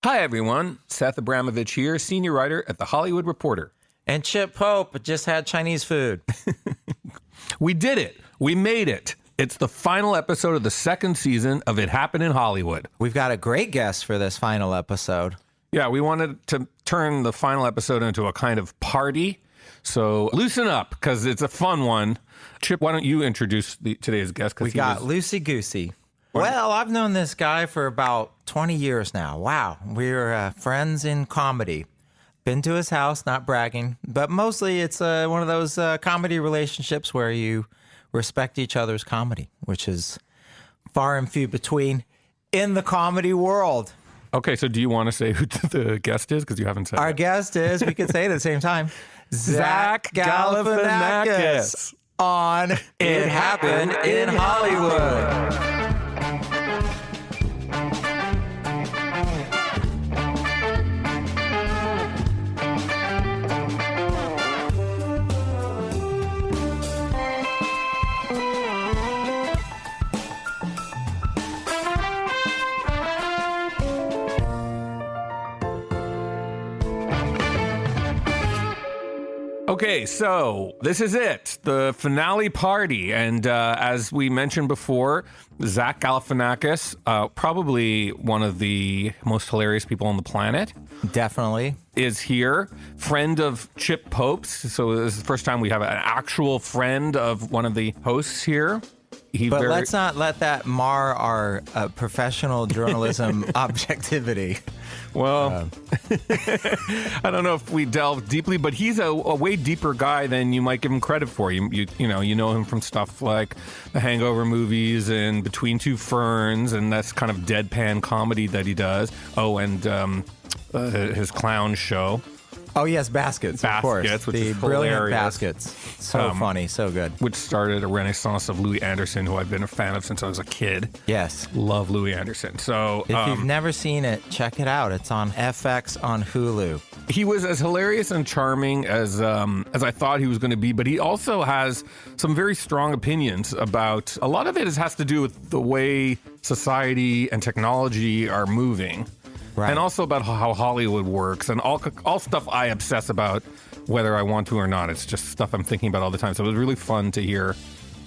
Hi, everyone. Seth Abramovitch here, senior writer at The Hollywood Reporter. And Chip Pope just had Chinese food. We did it. We made it. It's the final episode of the second season of It Happened in Hollywood. We've got a great guest for this final episode. Yeah, we wanted to turn the final episode into a kind of party. So loosen up, because it's a fun one. Chip, why don't you introduce today's guest? We got Loosey Goosey. Well, I've known this guy for about 20 years now. Wow. We're friends in comedy. Been to his house, not bragging, but mostly it's one of those comedy relationships where you respect each other's comedy, which is far and few between in the comedy world. Okay, so do you want to say who the guest is? Because you haven't said Our guest is, we could say it at the same time, Zach Galifianakis on It Happened in Hollywood. Okay, so this is it, the finale party. And as we mentioned before, Zach Galifianakis, probably one of the most hilarious people on the planet. Definitely. Is here. Friend of Chip Pope's. So this is the first time we have an actual friend of one of the hosts here. But let's not let that mar our professional journalism objectivity. Well, I don't know if we delve deeply, but he's a way deeper guy than you might give him credit for. You know him from stuff like the Hangover movies and Between Two Ferns, and that's kind of deadpan comedy that he does. Oh, and his clown show. Oh, yes, Baskets, of course. Which the is brilliant hilarious. Baskets. So funny, so good. Which started a renaissance of Louis Anderson, who I've been a fan of since I was a kid. Yes. Love Louis Anderson. So if you've never seen it, check it out. It's on FX on Hulu. He was as hilarious and charming as I thought he was going to be, but he also has some very strong opinions about, a lot of it has to do with the way society and technology are moving. Right. And also about how Hollywood works and all stuff I obsess about, whether I want to or not. It's just stuff I'm thinking about all the time. So it was really fun to hear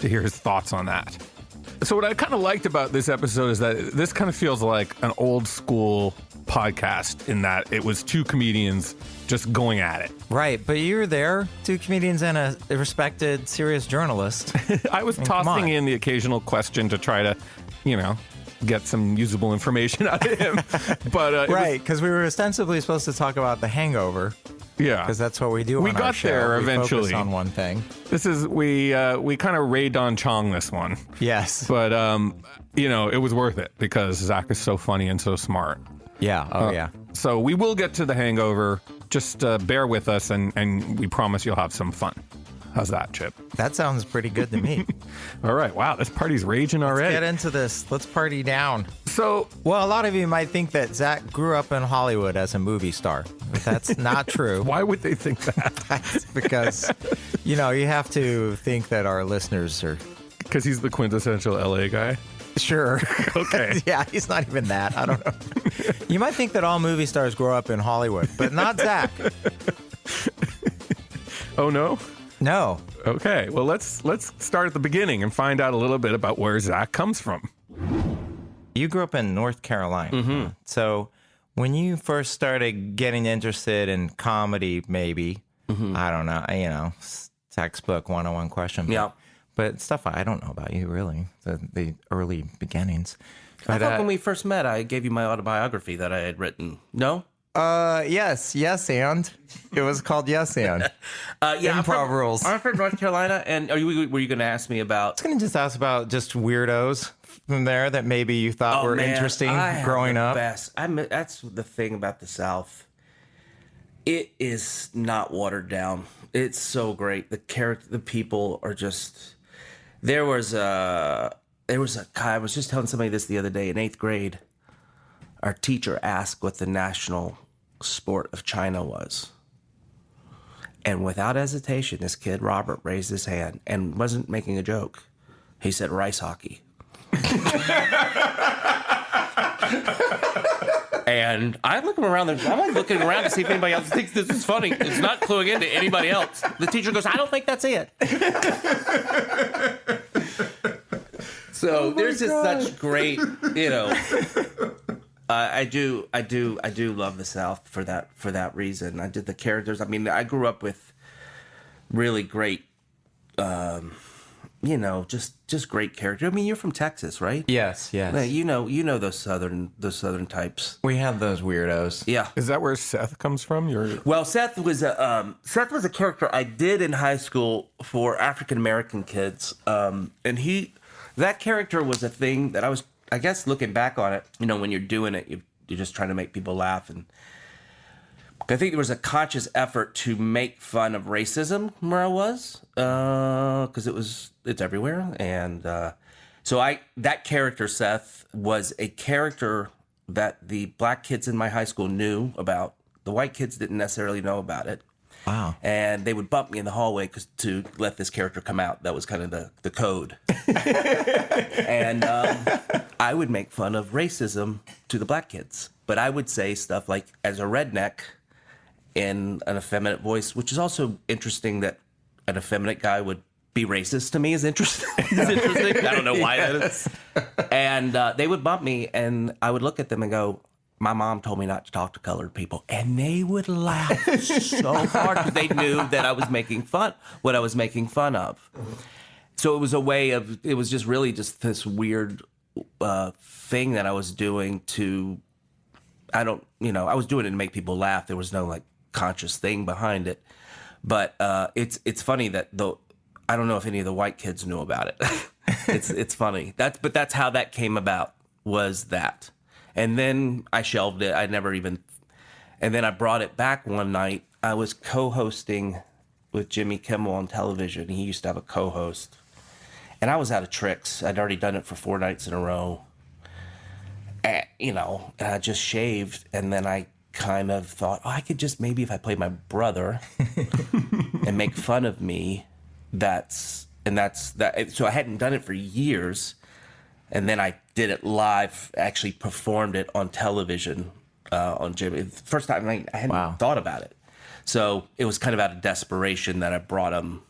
his thoughts on that. So what I kind of liked about this episode is that this kind of feels like an old school podcast in that it was two comedians just going at it. Right, but you were there, two comedians and a respected, serious journalist. I was tossing in the occasional question to try to, get some usable information out of him. But right, because we were ostensibly supposed to talk about The Hangover. Yeah, because that's what we do. We got our show. there we eventually. Focus on one thing. This is we kind of raid on Chong this one. Yes, but it was worth it because Zach is so funny and so smart. Yeah. Oh yeah. So we will get to The Hangover. Just bear with us, and we promise you'll have some fun. How's that, Chip? That sounds pretty good to me. All right. Wow, this party's raging already. Let's get into this. Let's party down. So, well, a lot of you might think that Zach grew up in Hollywood as a movie star. But that's not true. Why would they think that? That's because, you have to think that our listeners are... Because he's the quintessential LA guy? Sure. Okay. Yeah, he's not even that. I don't know. You might think that all movie stars grow up in Hollywood, but not Zach. Oh, no? No. Okay. Well, let's start at the beginning and find out a little bit about where Zach comes from. You grew up in North Carolina. Mm-hmm. So when you first started getting interested in comedy, maybe, I don't know, textbook 101 question. Yeah. But stuff I don't know about you, really, the early beginnings. I thought when we first met, I gave you my autobiography that I had written. No? Yes, and it was called Yes and. Yeah, Improv rules. I'm from North Carolina, and were you going to ask me about? I was going to just ask about just weirdos from there that maybe you thought were interesting growing up. Best. That's the thing about the South. It is not watered down. It's so great. The character, the people are just. There was a guy. I was just telling somebody this the other day in 8th grade. Our teacher asked what the national sport of China was. And without hesitation, this kid, Robert, raised his hand and wasn't making a joke. He said rice hockey. And I'm looking around. I'm like looking around to see if anybody else thinks this is funny. It's not cluing into anybody else. The teacher goes, "I don't think that's it." So there's just such great, I do love the South for that reason. I did the characters. I mean, I grew up with really great, just great characters. I mean, you're from Texas, right? Yes. Yeah, you know those southern types. We have those weirdos. Yeah. Is that where Seth comes from? Well, Seth was a character I did in high school for African American kids, and that character was a thing that I guess looking back on it, when you're doing it, you're just trying to make people laugh, and I think there was a conscious effort to make fun of racism where I was, because it's everywhere, and so that character Seth was a character that the black kids in my high school knew about. The white kids didn't necessarily know about it. Wow. And they would bump me in the hallway to let this character come out. That was kind of the code. And I would make fun of racism to the black kids. But I would say stuff like, as a redneck, in an effeminate voice, which is also interesting that an effeminate guy would be racist to me is interesting. I don't know why that is. And they would bump me, and I would look at them and go, "My mom told me not to talk to colored people," and they would laugh so hard because they knew that I was making fun, what I was making fun of. So it was it was just really just this weird thing that I was doing I was doing it to make people laugh. There was no like conscious thing behind it. But it's funny that I don't know if any of the white kids knew about it. It's funny. But that's how that came about, was that. And then I shelved it. And then I brought it back one night. I was co-hosting with Jimmy Kimmel on television. He used to have a co-host. And I was out of tricks. I'd already done it for 4 nights in a row. And I just shaved. And then I kind of thought, I could just, maybe if I played my brother and make fun of me, that's that. So I hadn't done it for years. And then I did it live, actually performed it on television on Jimmy. First time I hadn't thought about it. So it was kind of out of desperation that I brought him.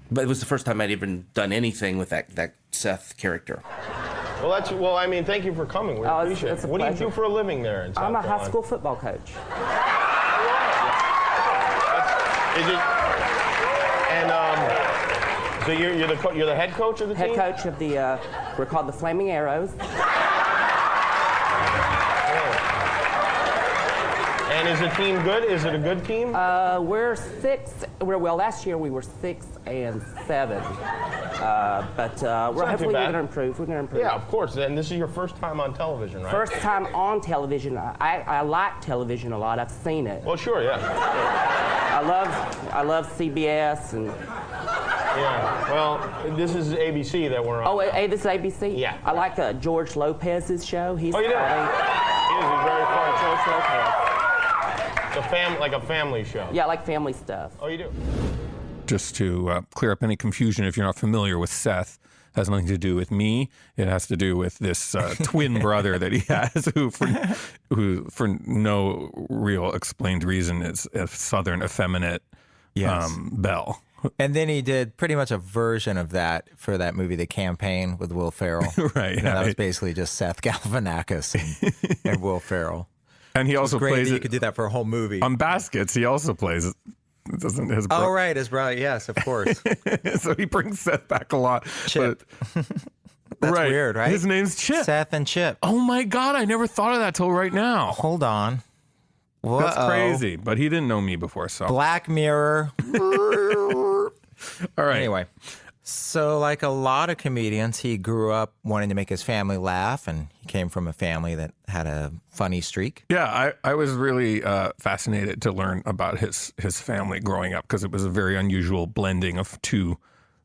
But it was the first time I'd even done anything with that Seth character. Well, I mean, thank you for coming. We appreciate it. What do you do for a living there in South I'm a Carolina? high school football coach. So you're the head coach of the team? Head coach of we're called the Flaming Arrows. And is the team good? Is it a good team? We're 6. Well, last year we were 6-7. But hopefully we're going to improve. Yeah, of course. And this is your first time on television, right? First time on television. I like television a lot. I've seen it. Well, sure, yeah. I love CBS and. Yeah. Well, this is ABC that we're on. Oh, hey, this is ABC. Yeah. I like George Lopez's show. He's you do? funny. He is very funny. George Lopez. It's like a family show. Yeah, I like family stuff. Oh, you do? Just to clear up any confusion, if you're not familiar with Seth, it has nothing to do with me. It has to do with this twin brother that he has, who for no real explained reason is a Southern effeminate belle. And then he did pretty much a version of that for that movie, The Campaign, with Will Ferrell. Right. That was basically just Seth Galifianakis and Will Ferrell. And he also Great plays that you it could do that for a whole movie. on Baskets. He also plays. Doesn't his Oh, right, his brother. Yes, of course. So he brings Seth back a lot. Chip. But, That's weird, right? His name's Chip. Seth and Chip. Oh my God, I never thought of that till right now. Hold on. That's crazy. But he didn't know me before, so. Black Mirror. All right. Anyway, so like a lot of comedians, he grew up wanting to make his family laugh, and he came from a family that had a funny streak. Yeah, I was really fascinated to learn about his family growing up, because it was a very unusual blending of two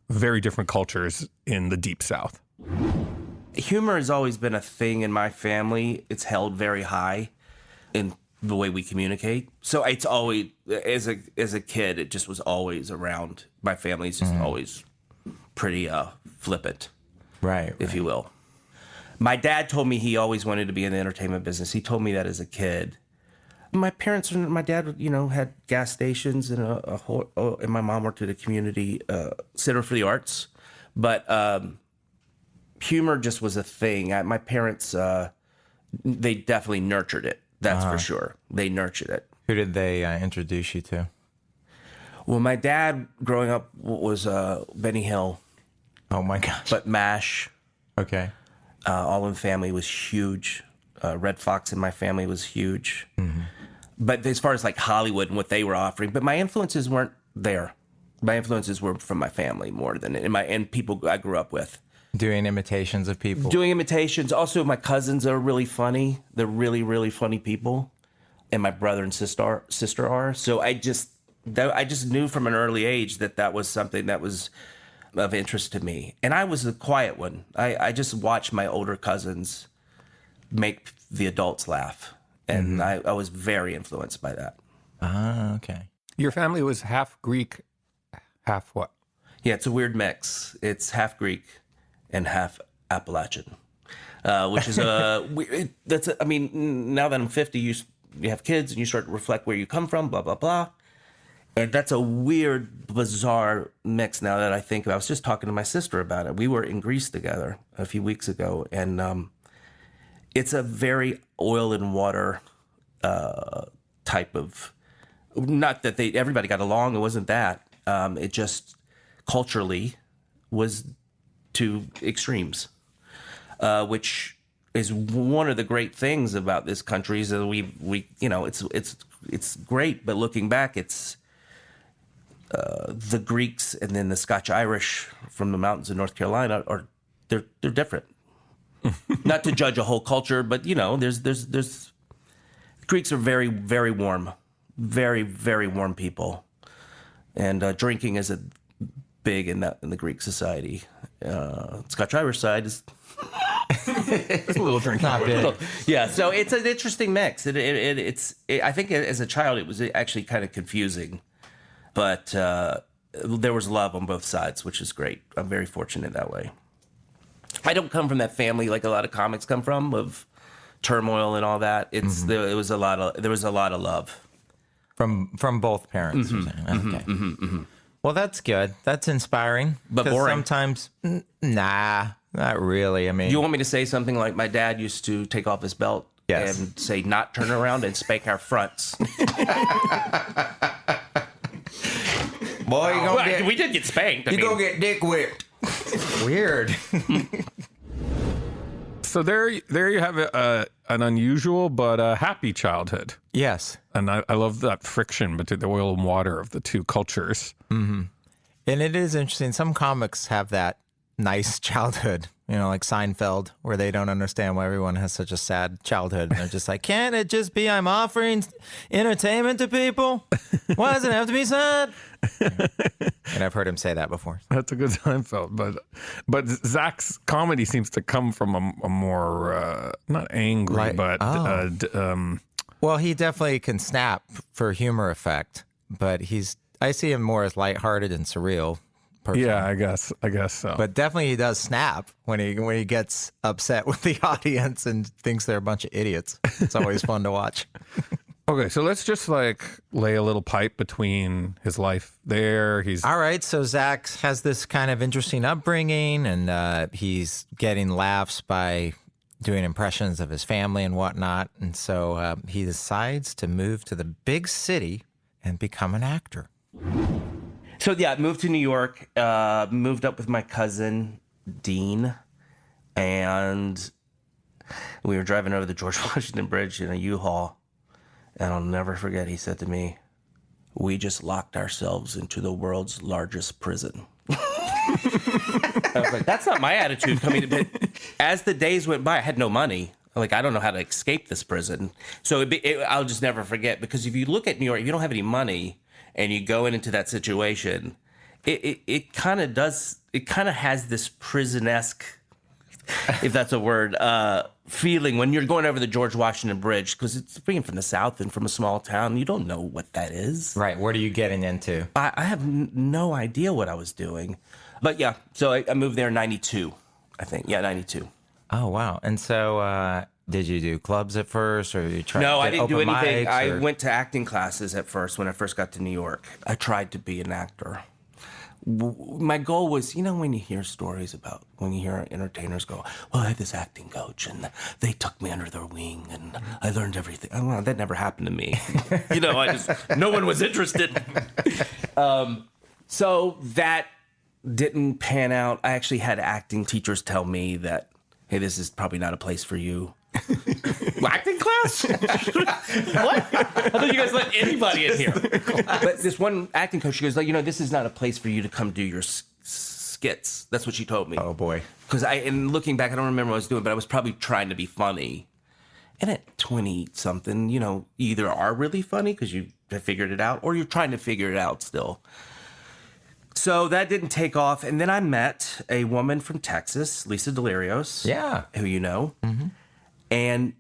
very different cultures in the Deep South. Humor has always been a thing in my family. It's held very high in the way we communicate. So it's always, as a kid, it just was always around. My family's just always pretty flippant, Right. if you will. My dad told me he always wanted to be in the entertainment business. He told me that as a kid. My dad, had gas stations and and my mom worked at a community center for the arts. But humor just was a thing. My parents, they definitely nurtured it. That's for sure. They nurtured it. Who did they introduce you to? Well, my dad growing up was Benny Hill. Oh my gosh. But MASH. Okay. All in the Family was huge. Red Fox in my family was huge. Mm-hmm. But as far as like Hollywood and what they were offering, but my influences weren't there. My influences were from my family more than and people I grew up with. Doing imitations of people. Doing imitations. Also, my cousins are really funny. They're really, really funny people. And my brother and sister are. So I just knew from an early age that was something that was of interest to me. And I was the quiet one. I just watched my older cousins make the adults laugh. And I was very influenced by that. Ah, okay. Your family was half Greek, half what? Yeah, it's a weird mix. It's half Greek and half Appalachian, which is now that I'm 50, you have kids and you start to reflect where you come from, blah, blah, blah. And that's a weird, bizarre mix now that I think about. I was just talking to my sister about it. We were in Greece together a few weeks ago, and it's a very oil and water type of, not that everybody got along, it wasn't that. It just culturally was to extremes, which is one of the great things about this country is that it's great, but looking back, it's the Greeks and then the Scotch Irish from the mountains of North Carolina they're different. Not to judge a whole culture, but there's Greeks are very, very warm, very, very warm people, and drinking is big in the Greek society. Scotch Irish side is It's a little drinking. Not big. Yeah, so it's an interesting mix. I think as a child it was actually kind of confusing, but there was love on both sides, which is great. I'm very fortunate that way. I don't come from that family like a lot of comics come from, of turmoil and all that. There was a lot of love From both parents. Okay. Well, that's good. That's inspiring. But boring. Sometimes, nah, not really. I mean, You want me to say something like my dad used to take off his belt Yes. and say, "Not turn around and spank our fronts." boy, We did get spanked. you gonna get dick whipped. Weird. So there you have an unusual but happy childhood. Yes. And I love that friction between the oil and water of the two cultures. And it is interesting. Some comics have that nice childhood, like Seinfeld, where they don't understand why everyone has such a sad childhood. And they're just like, can't it just be I'm offering entertainment to people? Why does it have to be sad? And I've heard him say that before. That's a good Seinfeld, but Zach's comedy seems to come from a more not angry, but Well, he definitely can snap for humor effect, but I see him more as lighthearted and surreal. Personally. yeah, I guess so. But definitely he does snap when he gets upset with the audience and thinks they're a bunch of idiots. It's always fun to watch. Okay, so let's just lay a little pipe between his life there. All right, so Zach has this kind of interesting upbringing, and he's getting laughs by doing impressions of his family and whatnot. And so he decides to move to the big city and become an actor. So yeah, I moved to New York, moved up with my cousin, Dean, and we were driving over the George Washington Bridge in a U-Haul. And I'll never forget, he said to me, "We just locked ourselves into the world's largest prison." I was like, that's not my attitude coming to bed. As the days went by, I had no money. I don't know how to escape this prison. So I'll just never forget, because if you look at New York, if you don't have any money and you go into that situation, it kind of has this prison-esque, if that's a word, feeling when you're going over the George Washington Bridge, because it's being from the South and from a small town, you don't know what that is. Right, what are you getting into? I have no idea what I was doing. But yeah, so I moved there in 92, I think. Yeah, 92. Oh, wow. And so did you do clubs at first, or you tried No, to I get didn't do open anything. mics, I or- went to acting classes at first when I first got to New York. I tried to be an actor. My goal was, when you hear stories about, when you hear entertainers go, well, I had this acting coach and they took me under their wing and I learned everything. I don't know, that never happened to me. No one was interested. So that didn't pan out. I actually had acting teachers tell me that, hey, this is probably not a place for you. Acting class? What? I thought you guys let anybody in here. But this one acting coach, she goes, this is not a place for you to come do your skits. That's what she told me. Oh, boy. Because and looking back, I don't remember what I was doing, but I was probably trying to be funny. And at 20-something, you either are really funny because you have figured it out, or you're trying to figure it out still. So that didn't take off. And then I met a woman from Texas, Lisa Delirios. Yeah. Who you know. Mm-hmm. And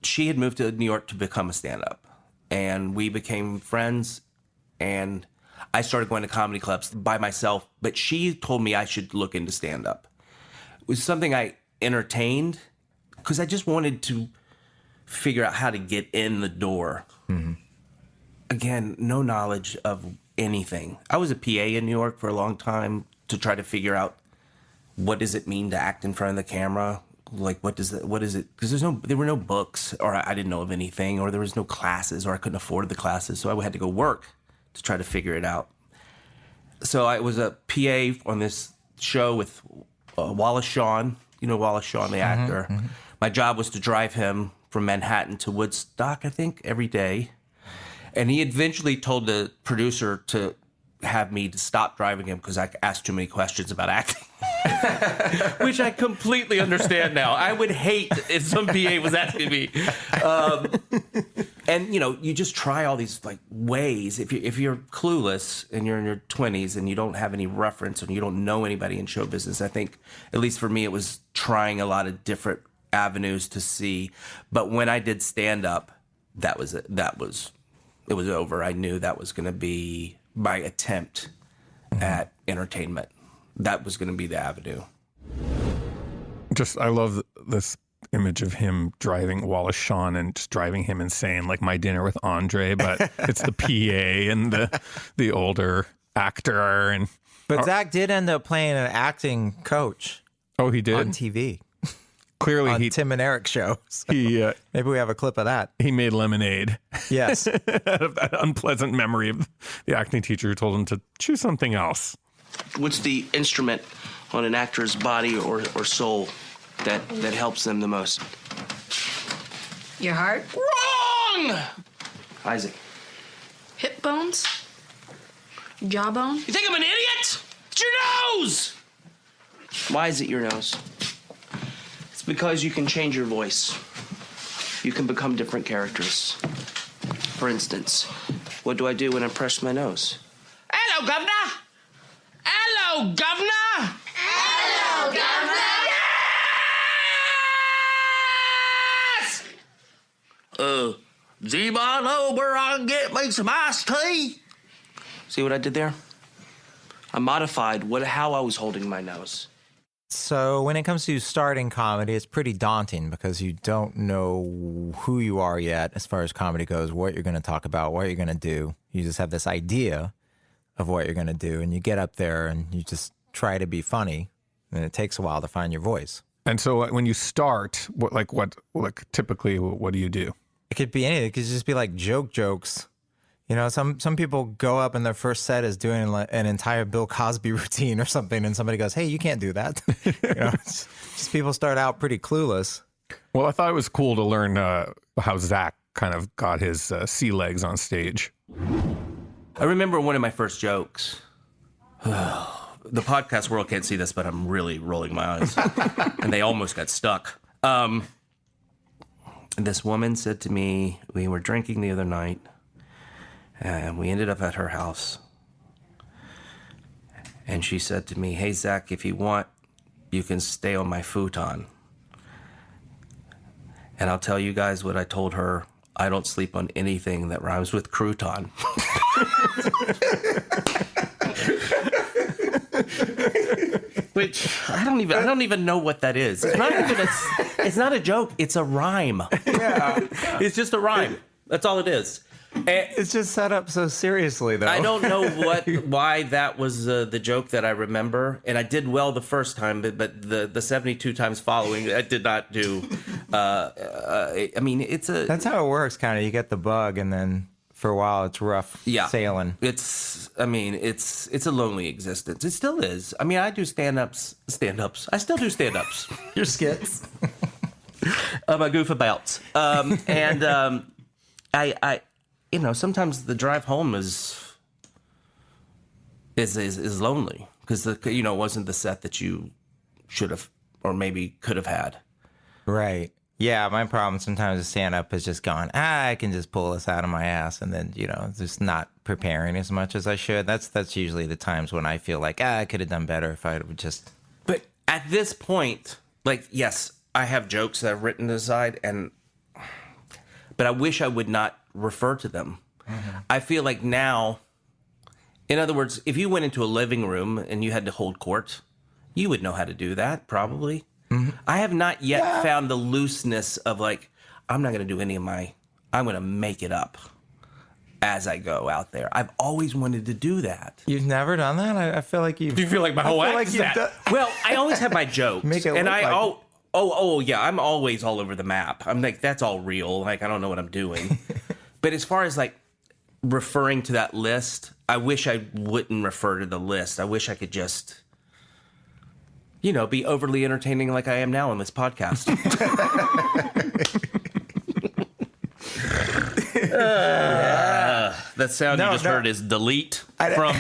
she had moved to New York to become a stand-up. And we became friends. And I started going to comedy clubs by myself. But she told me I should look into stand-up. It was something I entertained because I just wanted to figure out how to get in the door. Mm-hmm. Again, no knowledge of anything. I was a PA in New York for a long time to try to figure out what does it mean to act in front of the camera. Like, what is it? Because there were no books, or I didn't know of anything, or there was no classes, or I couldn't afford the classes. So I had to go work to try to figure it out. So I was a PA on this show with Wallace Shawn. You know Wallace Shawn, the actor. Mm-hmm. My job was to drive him from Manhattan to Woodstock, I think, every day. And he eventually told the producer to have me to stop driving him because I asked too many questions about acting. Which I completely understand now. I would hate if some PA was asking me. And, you just try all these ways. If you're clueless and you're in your 20s and you don't have any reference and you don't know anybody in show business, I think, at least for me, it was trying a lot of different avenues to see. But when I did stand up, that was it. It was over. I knew that was going to be my attempt at entertainment. That was going to be the avenue. I love this image of him driving Wallace Shawn and just driving him insane, like My Dinner with Andre, but it's the PA and the older actor. But Zach did end up playing an acting coach. Oh, he did? On TV. Clearly, on Tim and Eric shows. Maybe we have a clip of that. He made lemonade. Yes. Out of that unpleasant memory of the acting teacher who told him to choose something else. What's the instrument on an actor's body or soul that helps them the most? Your heart? Wrong! Isaac. Hip bones? Jawbone? You think I'm an idiot? It's your nose! Why is it your nose? It's because you can change your voice. You can become different characters. For instance, what do I do when I press my nose? Hello, Governor! Hello, Governor! Hello, Governor! Yes! Z-Bon over, I can get me some iced tea. See what I did there? I modified how I was holding my nose. So when it comes to starting comedy, it's pretty daunting because you don't know who you are yet as far as comedy goes, what you're going to talk about, what you're going to do. You just have this idea of what you're going to do, and you get up there and you just try to be funny, and it takes a while to find your voice. And so when you start, typically, what do you do? It could be anything. It could just be like jokes. Some people go up and their first set is doing an entire Bill Cosby routine or something, and somebody goes, "Hey, you can't do that." It's just people start out pretty clueless. Well, I thought it was cool to learn how Zach kind of got his sea legs on stage. I remember one of my first jokes. The podcast world can't see this, but I'm really rolling my eyes, and they almost got stuck. This woman said to me, we were drinking the other night, and we ended up at her house. And she said to me, "Hey, Zach, if you want, you can stay on my futon." And I'll tell you guys what I told her. I don't sleep on anything that rhymes with crouton. Which I don't even know what that is. It's not even it's not a joke. It's a rhyme. Yeah. It's just a rhyme. That's all it is. And It's just set up so seriously, though. I don't know why that was the joke that I remember, and I did well the first time, but the 72 times following, I did not do. I mean, That's how it works, kind of. You get the bug, and then for a while, it's rough sailing. It's a lonely existence. It still is. I mean, I do stand-ups. I still do stand-ups. Your skits. My goof abouts. I sometimes the drive home is lonely because it wasn't the set that you should have or maybe could have had. Right. Yeah, my problem sometimes with stand-up is just going, I can just pull this out of my ass, and then, just not preparing as much as I should. That's usually the times when I feel like, I could have done better if I would just... But at this point, like, yes, I have jokes that I've written aside, but I wish I would not refer to them. Mm-hmm. I feel like now, in other words, if you went into a living room and you had to hold court, you would know how to do that, probably. Mm-hmm. I have not yet found the looseness of like, I'm not going to do any of I'm going to make it up as I go out there. I've always wanted to do that. You've never done that? I feel like you've... Do you feel like my whole act is that? Well, I always have my jokes. Make it and look like... yeah, I'm always all over the map. I'm like, that's all real. Like, I don't know what I'm doing. But as far as like referring to that list, I wish I wouldn't refer to the list. I wish I could just, be overly entertaining like I am now on this podcast. That sound you just heard is delete from...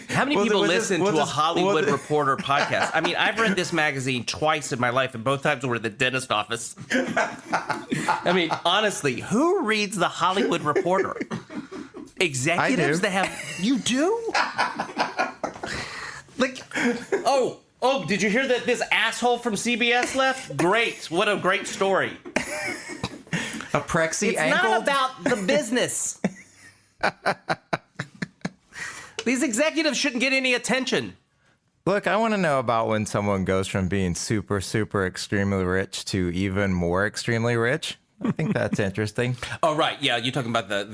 How many people listen to a Hollywood Reporter podcast? I mean, I've read this magazine twice in my life, and both times were at the dentist office. I mean, honestly, who reads the Hollywood Reporter? Executives that have... You do? Like, oh, did you hear that this asshole from CBS left? Great. What a great story. A Prexy ankle? It's not about the business. These executives shouldn't get any attention. Look, I want to know about when someone goes from being super, super extremely rich to even more extremely rich. I think that's interesting. Oh, right. Yeah, you're talking about Tell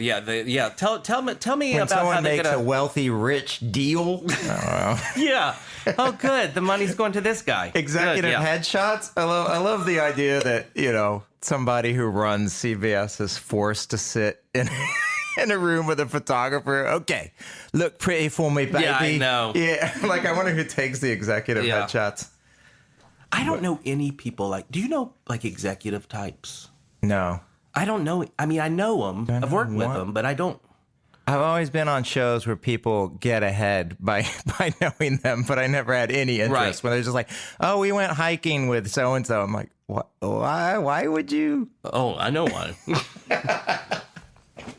me when about someone how they makes a wealthy rich deal. I don't know. Yeah. Oh, good. The money's going to this guy. Executive headshots. I love the idea that somebody who runs CBS is forced to sit in a room with a photographer. Okay, look pretty for me, baby. Yeah, I know. Yeah, like I wonder who takes the executive headshots. I don't know any people do you know executive types? No. I don't know. I mean, I know them. I've worked with them, but I don't. I've always been on shows where people get ahead by knowing them, but I never had any interest. Right. When they're just like, oh, we went hiking with so-and-so. I'm like, what? Why would you? Oh, I know why.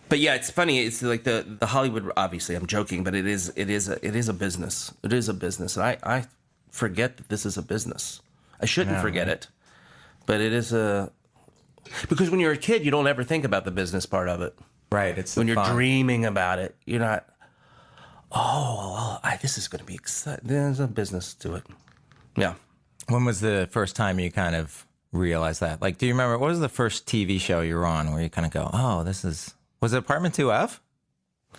But yeah, it's funny. It's like the Hollywood. Obviously, I'm joking, but it is a business. It is a business. And I forget that this is a business. I shouldn't forget it, but it is because when you're a kid, you don't ever think about the business part of it. Right. It's when you're fun. dreaming about it. You're not. This is going to be exciting. There's a business to it. Yeah. When was the first time you kind of realized that? Like, do you remember what was the first TV show you were on where you kind of go, oh, this is. Was it Apartment 2F?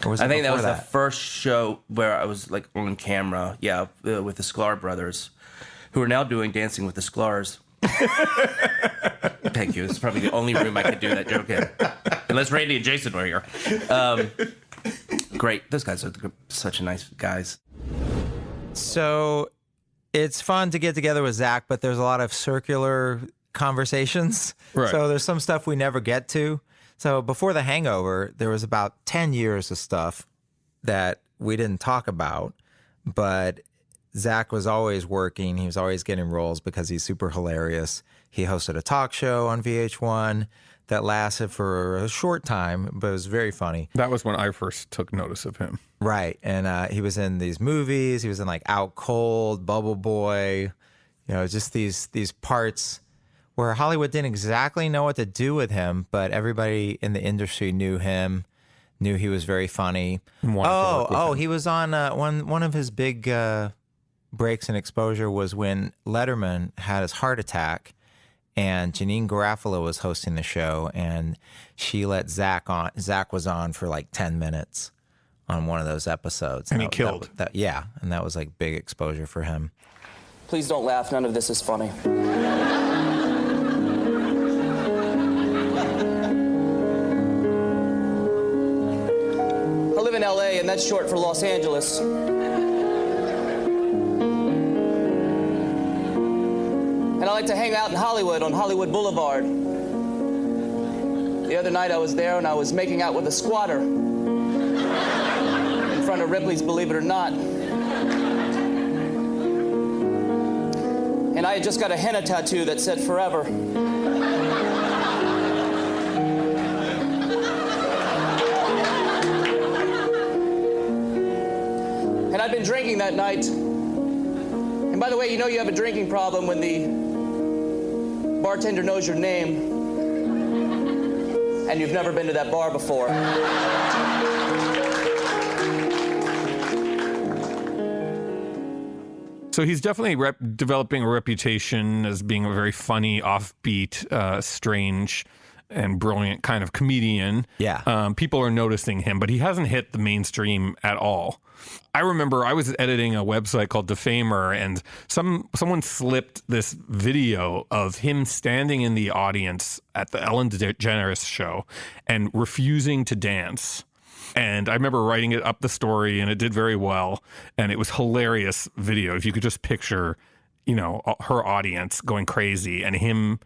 Or was it I think that was the first show where I was on camera, with the Sklar brothers, who are now doing Dancing with the Sklars. Thank you. It's probably the only room I could do that joke in. Unless Randy and Jason were here. Great. Those guys are such nice guys. So it's fun to get together with Zach, but there's a lot of circular conversations. Right. So there's some stuff we never get to. So before The Hangover, there was about 10 years of stuff that we didn't talk about, but Zach was always working. He was always getting roles because he's super hilarious. He hosted a talk show on VH1 that lasted for a short time, but it was very funny. That was when I first took notice of him. Right. And he was in these movies. He was in Out Cold, Bubble Boy, just these parts where Hollywood didn't exactly know what to do with him, but everybody in the industry knew him, knew he was very funny. He was on one of his big breaks in exposure was when Letterman had his heart attack, and Janine Garofalo was hosting the show, and she let Zach on. Zach was on for like 10 minutes on one of those episodes. And he killed. Yeah, and that was like big exposure for him. Please don't laugh. None of this is funny. I live in LA, and that's short for Los Angeles. And I like to hang out in Hollywood on Hollywood Boulevard. The other night I was there and I was making out with a squatter in front of Ripley's Believe It or Not. And I had just got a henna tattoo that said forever. And I'd been drinking that night. And by the way, you know you have a drinking problem when the bartender knows your name and you've never been to that bar before. So he's definitely developing a reputation as being a very funny, offbeat, strange, and brilliant kind of comedian. Yeah. People are noticing him, but he hasn't hit the mainstream at all. I remember I was editing a website called Defamer, and someone slipped this video of him standing in the audience at the Ellen DeGeneres show and refusing to dance. And I remember writing it up the story, and it did very well. And it was hilarious video. If you could just picture, her audience going crazy and him,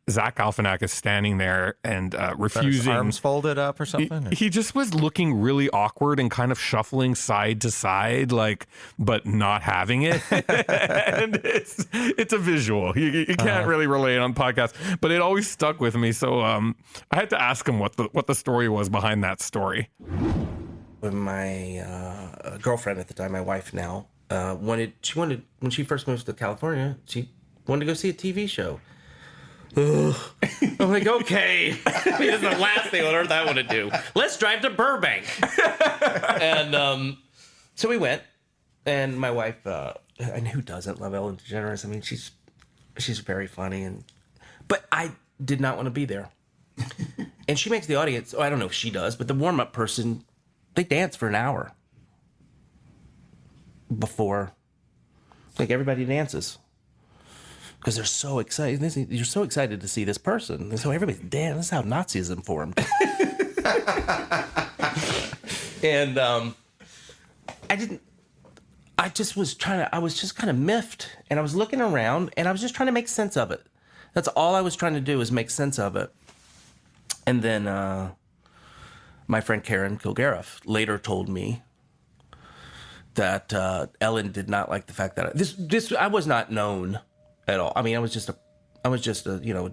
Zach Galifianakis, standing there and refusing. His arms folded up or something? He just was looking really awkward and kind of shuffling side to side, but not having it. And it's a visual. You can't really relate on podcasts, but it always stuck with me. So I had to ask him what the story was behind that story. When my girlfriend at the time, my wife now, wanted when she first moved to California, she wanted to go see a TV show. Ugh. I'm like, okay. I mean, it's the last thing on earth I want to do. Let's drive to Burbank. And so we went, and my wife, and who doesn't love Ellen DeGeneres? I mean, she's very funny, but I did not want to be there. And she makes the audience, I don't know if she does, but the warm-up person, they dance for an hour before, like, everybody dances. Because they're so excited. You're so excited to see this person. And so everybody's, damn, this is how Nazism formed. And I was just kind of miffed. And I was looking around and I was just trying to make sense of it. That's all I was trying to do, is make sense of it. And then my friend Karen Kilgariff later told me that Ellen did not like the fact that I was not known at all. I mean, I was just a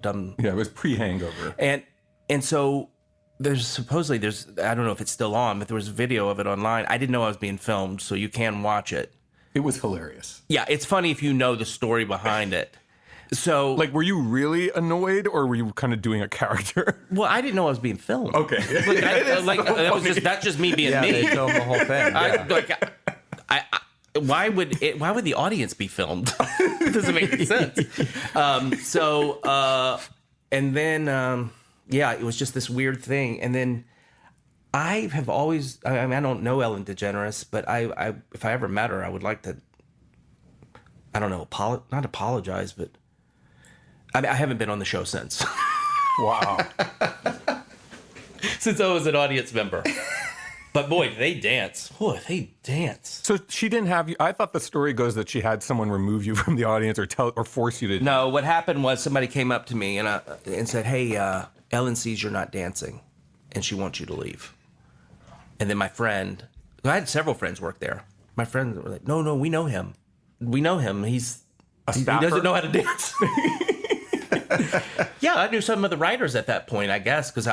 dumb. Yeah, it was pre-Hangover. And so there's I don't know if it's still on, but there was a video of it online. I didn't know I was being filmed, so you can watch it. It was hilarious. Yeah, it's funny if you know the story behind it. So, were you really annoyed, or were you kind of doing a character? Well, I didn't know I was being filmed. Okay, that's just me being me. They filmed the whole thing. Yeah. Why would the audience be filmed? It doesn't make any sense. And then, it was just this weird thing. And then I have always, I mean, I don't know Ellen DeGeneres, but if I ever met her, I would like to, I don't know, not apologize, but I mean, I haven't been on the show since. Wow. Since I was an audience member. But boy, they dance. Boy, they dance. So she didn't have you. I thought the story goes that she had someone remove you from the audience or force you to. No, what happened was somebody came up to me and said, "Hey, Ellen sees you're not dancing, and she wants you to leave." And then my friend, I had several friends work there. My friends were like, "No, we know him. We know him. He doesn't know how to dance." Yeah, I knew some of the writers at that point, I guess, because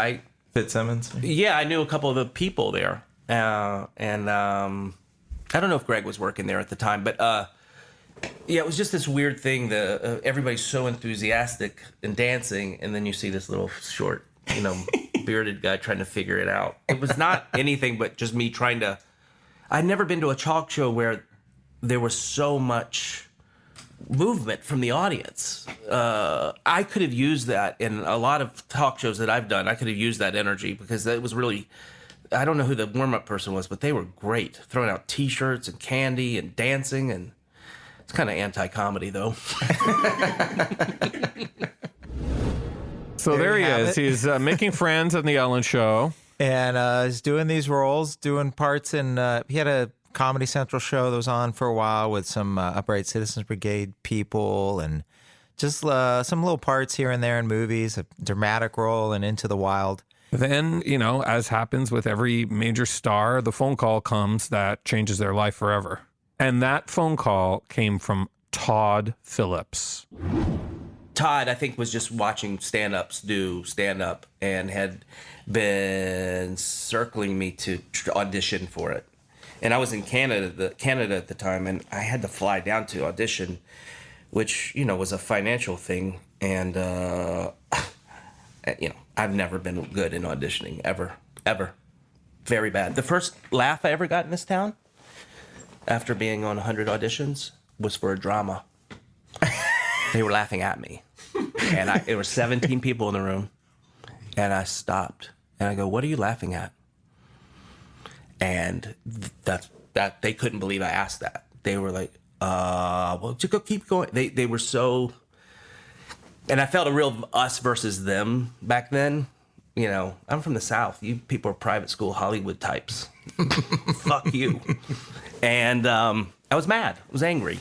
Fitzsimmons? Yeah, I knew a couple of the people there. And I don't know if Greg was working there at the time, but it was just this weird thing. Everybody's so enthusiastic and dancing, and then you see this little short, bearded guy trying to figure it out. It was not anything but just me trying to... I'd never been to a talk show where there was so much movement from the audience. I could have used that in a lot of talk shows that I've done. I could have used that energy because that was really, I don't know who the warm-up person was, but they were great, throwing out T-shirts and candy and dancing, and it's kind of anti-comedy though. So there he is. He's making friends on the Ellen Show. And he's doing these roles, doing parts in, he had a Comedy Central show that was on for a while with some Upright Citizens Brigade people and just some little parts here and there in movies, a dramatic role in Into the Wild. Then, as happens with every major star, the phone call comes that changes their life forever. And that phone call came from Todd Phillips. Todd, I think, was just watching stand-ups do stand-up and had been circling me to audition for it. And I was in Canada at the time, and I had to fly down to audition, which, was a financial thing. And, I've never been good in auditioning, ever. Very bad. The first laugh I ever got in this town, after being on 100 auditions, was for a drama. They were laughing at me. And there were 17 people in the room. And I stopped. And I go, "What are you laughing at?" And that they couldn't believe I asked that. They were like, well, just go keep going. They were so... And I felt a real us versus them back then. I'm from the South. You people are private school Hollywood types. Fuck you. And I was mad. I was angry.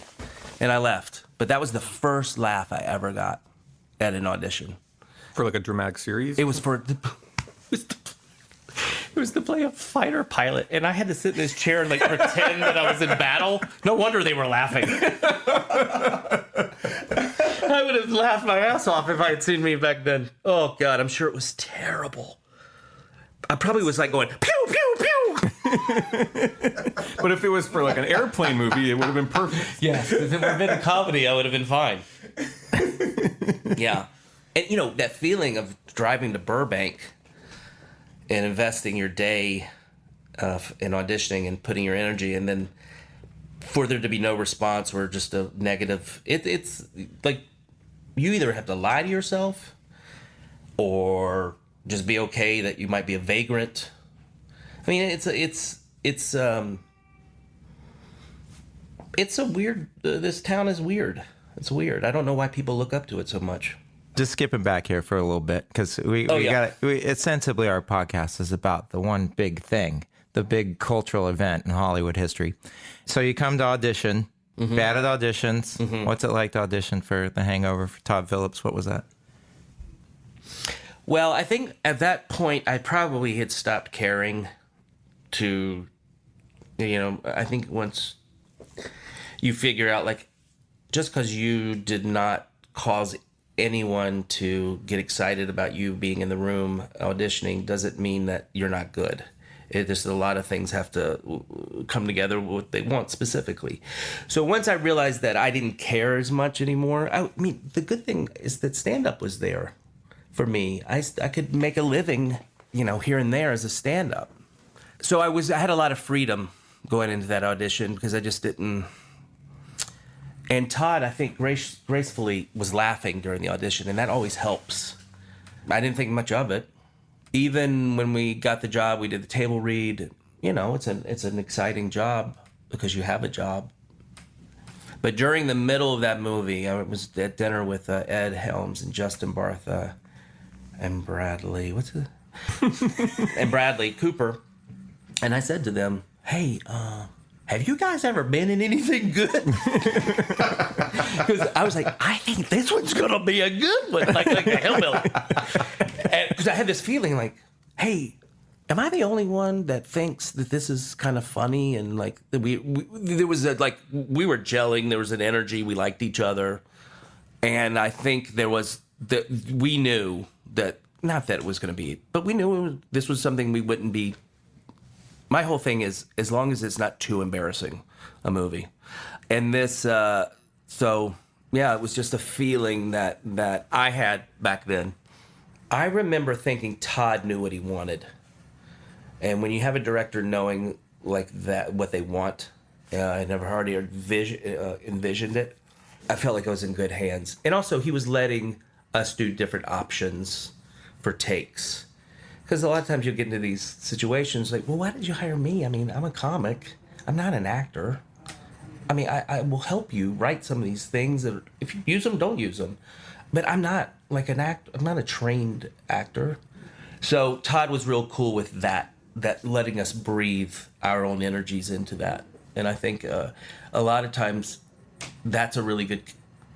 And I left. But that was the first laugh I ever got at an audition. For like a dramatic series? It was to play a fighter pilot. And I had to sit in this chair and pretend that I was in battle. No wonder they were laughing. I would have laughed my ass off if I had seen me back then. Oh, God, I'm sure it was terrible. I probably was going, pew, pew, pew. But if it was for an airplane movie, it would have been perfect. Yes, if it would have been a comedy, I would have been fine. Yeah. And, that feeling of driving to Burbank and investing your day in auditioning and putting your energy, and then for there to be no response or just a negative, it's like you either have to lie to yourself or just be okay that you might be a vagrant. I mean, it's a weird. This town is weird. It's weird. I don't know why people look up to it so much. Just skipping back here for a little bit, because ostensibly our podcast is about the one big thing, the big cultural event in Hollywood history. So you come to audition, bad at auditions. Mm-hmm. What's it like to audition for The Hangover for Todd Phillips? What was that? Well, I think at that point I probably had stopped caring to, I think once you figure out, just because you did not cause anyone to get excited about you being in the room auditioning doesn't mean that you're not good. There's a lot of things have to come together what they want specifically. So once I realized that I didn't care as much anymore, I mean, the good thing is that stand-up was there for me. I could make a living, here and there as a stand-up. So I had a lot of freedom going into that audition because I just didn't. And Todd, I think, gracefully was laughing during the audition, and that always helps. I didn't think much of it. Even when we got the job, we did the table read. It's an exciting job because you have a job. But during the middle of that movie, I was at dinner with Ed Helms and Justin Bartha and Bradley. And Bradley Cooper. And I said to them, "Hey, have you guys ever been in anything good?" Because I was like, I think this one's gonna be a good one, like a hillbilly. Because I had this feeling hey, am I the only one that thinks that this is kind of funny? And we were gelling. There was an energy. We liked each other, and I think there was that we knew that not that it was going to be, but we knew this was something we wouldn't be. My whole thing is, as long as it's not too embarrassing, a movie. And this, it was just a feeling that I had back then. I remember thinking Todd knew what he wanted. And when you have a director knowing that, what they want, I never hardly envisioned it. I felt like I was in good hands. And also, he was letting us do different options for takes. Because a lot of times you'll get into these situations like, well, why did you hire me? I mean, I'm a comic. I'm not an actor. I mean, I will help you write some of these things. That if you use them, don't use them. But I'm not like an actor. I'm not a trained actor. So Todd was real cool with that letting us breathe our own energies into that. And I think a lot of times that's a really good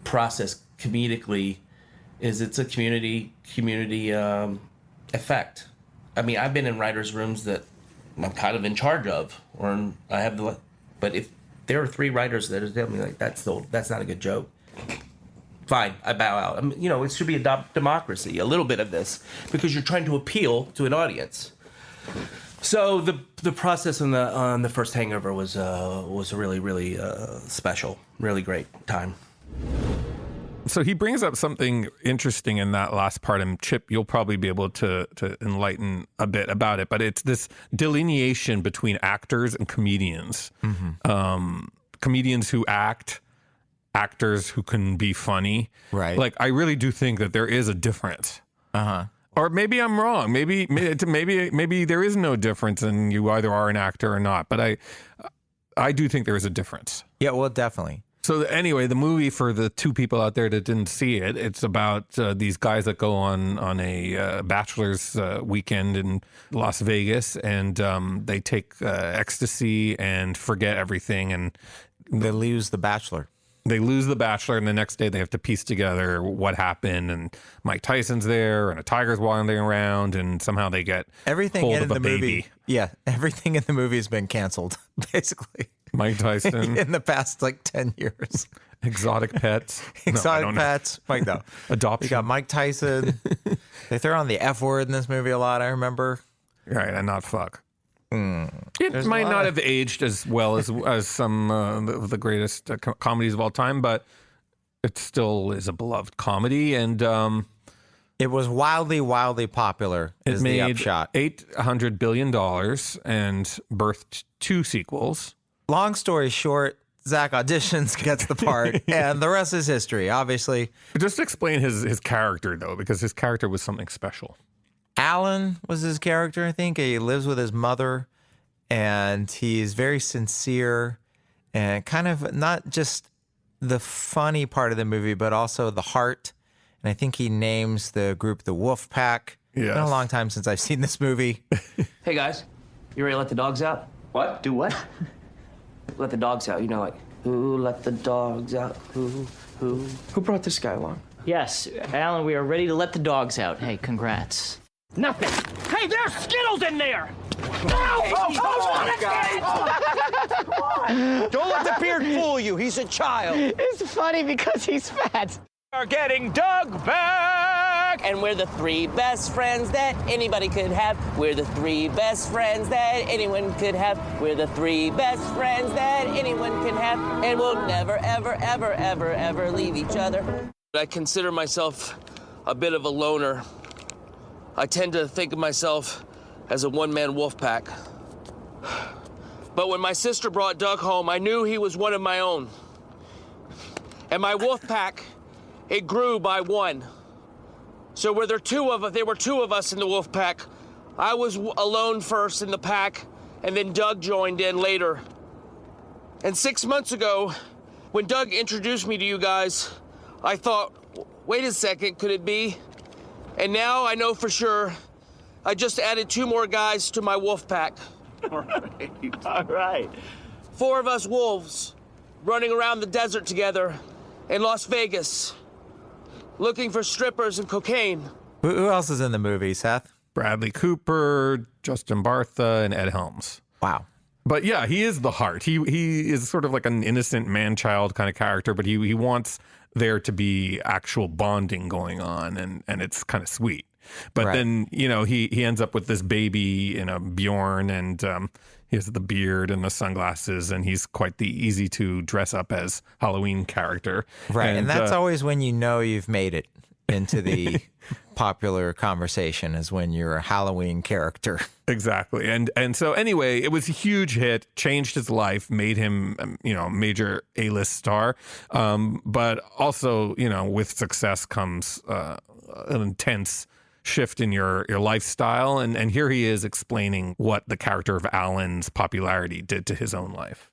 process comedically. Is it's a community effect. I mean, I've been in writers' rooms that I'm kind of in charge of, but if there are 3 writers that are telling me like that's not a good joke, fine, I bow out. I mean, it should be a democracy, a little bit of this, because you're trying to appeal to an audience. So the process on the first Hangover was really, really special, really great time. So he brings up something interesting in that last part, and Chip, you'll probably be able to enlighten a bit about it, but it's this delineation between actors and comedians. Comedians who act, actors who can be funny. Right. Like, I really do think that there is a difference. Or maybe I'm wrong. Maybe there is no difference and you either are an actor or not. But I do think there is a difference. Yeah, well, definitely. So anyway, the movie, for the 2 people out there that didn't see it, it's about these guys that go on a bachelor's weekend in Las Vegas, and they take ecstasy and forget everything, and they lose the bachelor. They lose the bachelor, and the next day they have to piece together what happened. And Mike Tyson's there, and a tiger's wandering around, and somehow they get everything hold in of a the baby. movie. Yeah, everything in the movie has been canceled, basically. Mike Tyson in the past 10 years. Exotic pets. Exotic pets. Mike, no. Adoption. You got Mike Tyson. They throw on the F word in this movie a lot, I remember. Right, and not fuck. It might not have aged as well as some of the greatest comedies of all time, but it still is a beloved comedy, and it was wildly, wildly popular. It made the upshot. $800 billion and birthed 2 sequels. Long story short, Zach auditions, gets the part, and the rest is history, obviously. Just explain his character, though, because his character was something special. Alan was his character, I think. He lives with his mother, and he's very sincere and kind of not just the funny part of the movie, but also the heart. And I think he names the group the Wolf Pack. Yes. It's been a long time since I've seen this movie. Hey guys, you ready to let the dogs out? What? Do what? Let the dogs out. Like, who let the dogs out? Who? Who brought this guy along? Yes, Alan, we are ready to let the dogs out. Hey, congrats. Nothing. Hey, there's Skittles in there! Don't let the beard fool you. He's a child. It's funny because he's fat. We're getting Doug back. And we're the 3 best friends that anybody could have. We're the 3 best friends that anyone could have. We're the 3 best friends that anyone can have. And we'll never, ever, ever, ever, ever leave each other. I consider myself a bit of a loner. I tend to think of myself as a one-man wolf pack. But when my sister brought Doug home, I knew he was one of my own. And my wolf pack, it grew by 1. So were there 2 of us, there were 2 of us in the wolf pack. I was alone first in the pack, and then Doug joined in later. And 6 months ago, when Doug introduced me to you guys, I thought, wait a second, could it be? And now I know for sure, I just added 2 more guys to my wolf pack. All right. 4 of us wolves running around the desert together in Las Vegas, looking for strippers and cocaine. Who else is in the movie, Seth? Bradley Cooper, Justin Bartha, and Ed Helms. Wow. But yeah, he is the heart. He is sort of like an innocent man-child kind of character, but he wants there to be actual bonding going on, and it's kind of sweet. But right. then, he ends up with this baby in a Bjorn, and he has the beard and the sunglasses, and he's quite the easy to dress up as Halloween character. Right, and that's always when you know you've made it. into the popular conversation as when you're a Halloween character. Exactly. And so anyway, it was a huge hit, changed his life, made him, a major A-list star. But also, with success comes an intense shift in your lifestyle. And here he is explaining what the character of Alan's popularity did to his own life.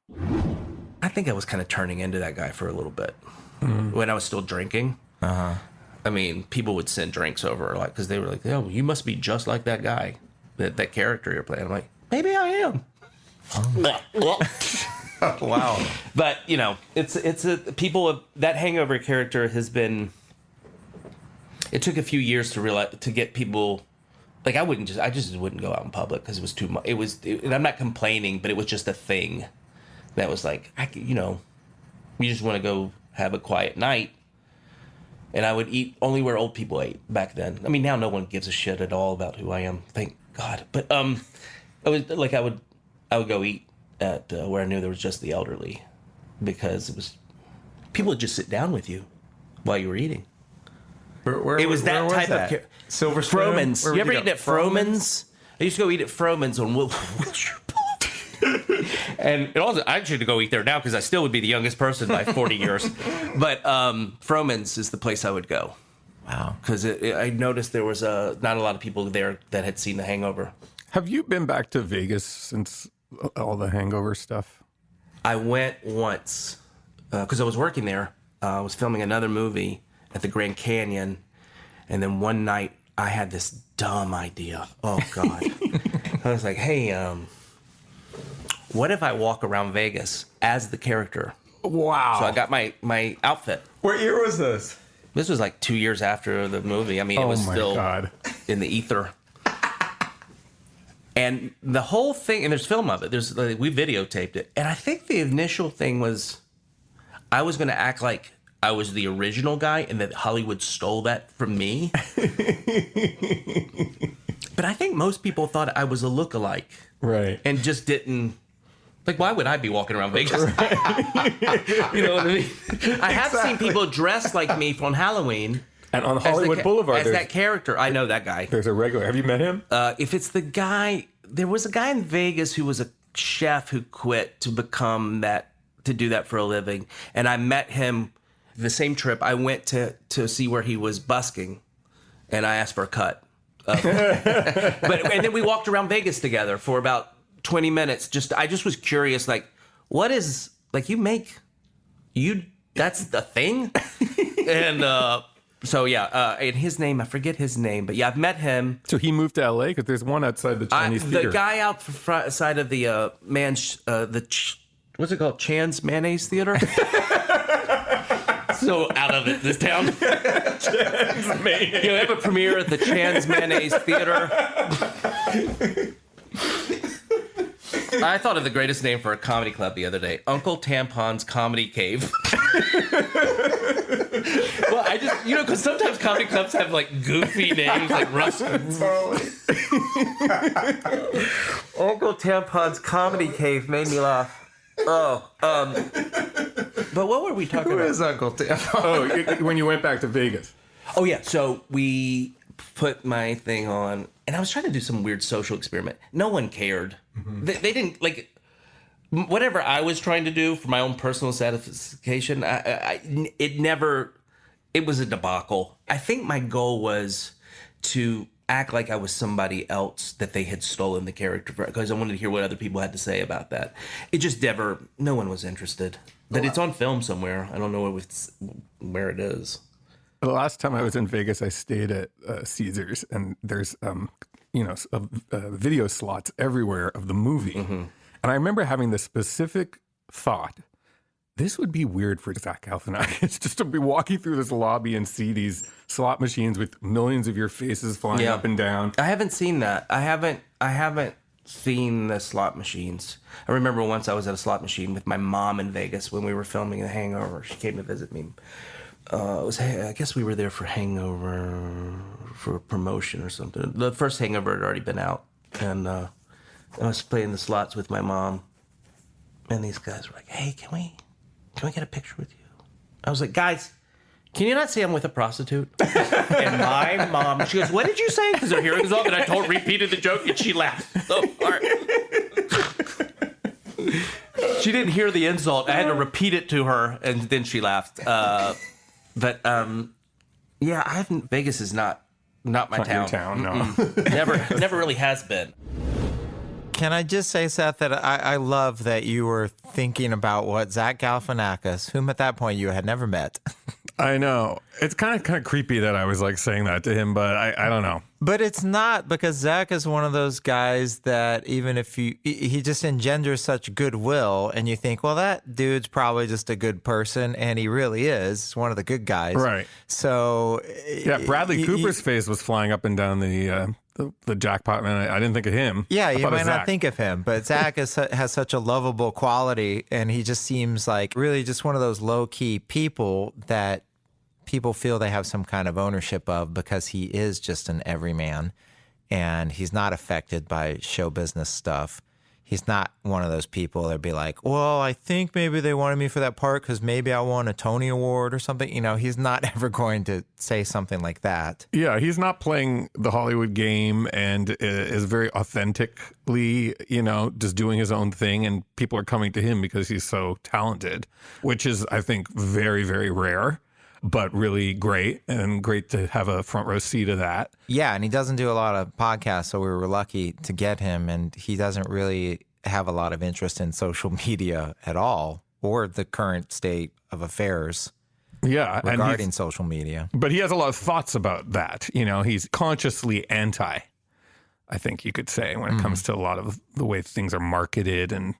I think I was kind of turning into that guy for a little bit when I was still drinking. I mean, people would send drinks over, because they were like, "Oh, you must be just like that guy, that character you're playing." I'm like, maybe I am. Wow. But that Hangover character has been. It took a few years to get people. Like I just wouldn't go out in public because it was too much. And I'm not complaining, but it was just a thing that was like, you just want to go have a quiet night. And I would eat only where old people ate back then. I mean, now no one gives a shit at all about who I am, thank God. But I would go eat at where I knew there was just the elderly, because people would just sit down with you while you were eating. It was that type of Silver Froman's. You ever eaten at Froman's? I used to go eat at Froman's on Wilshire Boulevard. And also, I should go eat there now because I still would be the youngest person by 40 years. But Froman's is the place I would go. Wow. Because I noticed there was not a lot of people there that had seen The Hangover. Have you been back to Vegas since all the Hangover stuff? I went once because I was working there. I was filming another movie at the Grand Canyon. And then one night I had this dumb idea. Oh, God. I was like, hey, what if I walk around Vegas as the character? Wow. So I got my outfit. What year was this? This was like 2 years after the movie. I mean, it was still in the ether. And the whole thing, and there's film of it. We videotaped it. And I think the initial thing was I was going to act like I was the original guy and that Hollywood stole that from me. But I think most people thought I was a lookalike. Right. And just didn't. Like, why would I be walking around Vegas? You know what I mean? I have seen people dressed like me on Halloween. And on Hollywood Boulevard. As that character. I know that guy. There's a regular. Have you met him? If it's the guy. There was a guy in Vegas who was a chef who quit to become that, to do that for a living. And I met him the same trip. I went to see where he was busking. And I asked for a cut. And then we walked around Vegas together for about 20 minutes. I just was curious, like, what is, like, that's the thing? And so, yeah, and his name, I forget his name, but yeah, I've met him. So he moved to LA because there's one outside the Chinese theater. The guy out front side of the what's it called? Chan's Mayonnaise Theater? So out of it, this town. Chan's Mayonnaise. You have a premiere at the Chan's Mayonnaise Theater. I thought of the greatest name for a comedy club the other day. Uncle Tampon's Comedy Cave. Well, I just, because sometimes comedy clubs have, like, goofy names, like Rustin's. Uncle Tampon's Comedy Cave made me laugh. Oh, but what were we talking about? Who is Uncle Tampon? When you went back to Vegas. Oh, yeah. So we put my thing on, and I was trying to do some weird social experiment. No one cared. Mm-hmm. They didn't, like, whatever I was trying to do for my own personal satisfaction, it was a debacle. I think my goal was to act like I was somebody else that they had stolen the character for, because I wanted to hear what other people had to say about that. It just no one was interested. But it's on film somewhere. I don't know where it is. The last time I was in Vegas, I stayed at Caesars, and there's video slots everywhere of the movie. Mm-hmm. And I remember having the specific thought, this would be weird for Zach Galifianakis just to be walking through this lobby and see these slot machines with millions of your faces flying up and down. I haven't seen that. I haven't seen the slot machines. I remember once I was at a slot machine with my mom in Vegas when we were filming The Hangover. She came to visit me. I guess we were there for Hangover, for a promotion or something. The first Hangover had already been out, and I was playing the slots with my mom, and these guys were like, "Hey, can we get a picture with you?" I was like, "Guys, can you not say I'm with a prostitute? And my mom, she goes, what did you say? Because her hearing was off, and I repeated the joke, and she laughed. Oh, all right. She didn't hear the insult. I had to repeat it to her, and then she laughed. Yeah, Vegas is not my town. Your town, no. Never really has been. Can I just say, Seth, that I love that you were thinking about what Zach Galifianakis, whom at that point you had never met. I know. It's kind of creepy that I was like saying that to him, but I don't know. But it's not, because Zach is one of those guys that even if he just engenders such goodwill, and you think, well, that dude's probably just a good person, and he really is one of the good guys. Right. So yeah, Bradley Cooper's face was flying up and down the jackpot, man. I didn't think of him. Yeah, you might not think of him, but Zach has such a lovable quality, and he just seems like really just one of those low-key people that people feel they have some kind of ownership of, because he is just an everyman, and he's not affected by show business stuff. He's not one of those people that'd be like, well, I think maybe they wanted me for that part because maybe I won a Tony Award or something. You know, he's not ever going to say something like that. Yeah, he's not playing the Hollywood game, and is very authentically, just doing his own thing, and people are coming to him because he's so talented, which is, I think, very, very rare, but really great, and great to have a front row seat of that. Yeah, and he doesn't do a lot of podcasts, so we were lucky to get him, and he doesn't really have a lot of interest in social media at all, or the current state of affairs regarding social media. But he has a lot of thoughts about that. He's consciously anti, I think you could say, when it comes to a lot of the way things are marketed and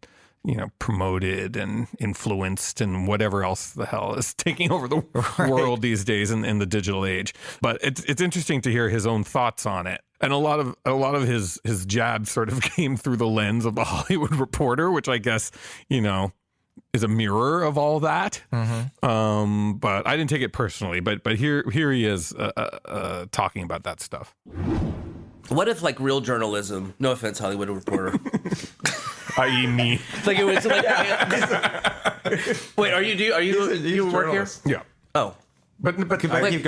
promoted and influenced and whatever else the hell is taking over the world these days in the digital age. But it's interesting to hear his own thoughts on it. And a lot of his jabs sort of came through the lens of the Hollywood Reporter, which I guess, is a mirror of all that. Mm-hmm. But I didn't take it personally. But here he is talking about that stuff. What if, like, real journalism, no offense, Hollywood Reporter, i.e. me. Like, it was like, wait, do you work here? Yeah. Oh. But keep going.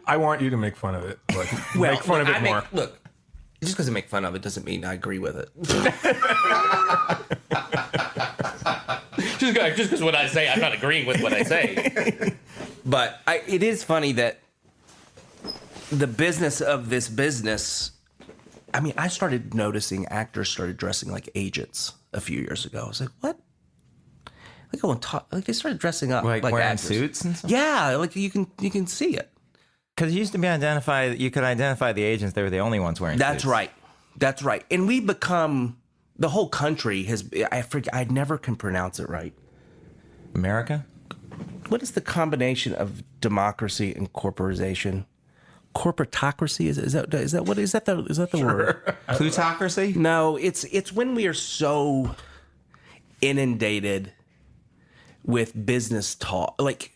I want you to make fun of it. Like, make fun of it more. Look, just because I make fun of it doesn't mean I agree with it. Just because what I say, I'm not agreeing with what I say. But it is funny that the business of this business, I mean, I started noticing actors started dressing like agents a few years ago. I was like, what? Like, I won't talk. Like, they started dressing up like wearing actors. suits and stuff. Yeah, like you can see it. Because it used to be you could identify the agents. They were the only ones wearing suits. That's right. And we become, the whole country has, I never can pronounce it right. America? What is the combination of democracy and corporatization? Corporatocracy? Is that the word? Plutocracy? No, it's when we are so inundated with business talk. Like,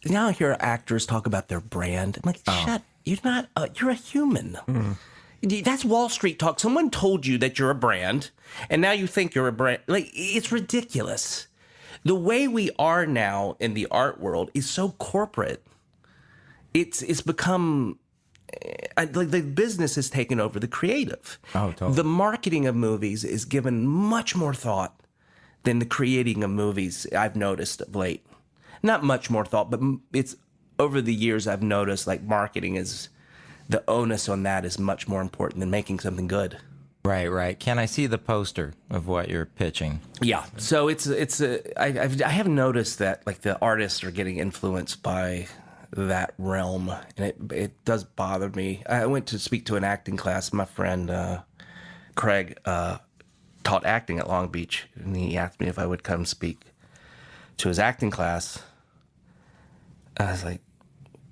now I hear actors talk about their brand. I'm like, you're a human. Mm. That's Wall Street talk. Someone told you that you're a brand, and now you think you're a brand. Like, it's ridiculous. The way we are now in the art world is so corporate. It's become, like, the business has taken over the creative. Oh, totally. The marketing of movies is given much more thought than the creating of movies, I've noticed of late. Not much more thought, but it's over the years I've noticed, like, marketing is, the onus on that is much more important than making something good. Right. Can I see the poster of what you're pitching? Yeah. So I have noticed that, like, the artists are getting influenced by that realm, and it does bother me. I went to speak to an acting class. My friend Craig taught acting at Long Beach, and he asked me if I would come speak to his acting class. I was like,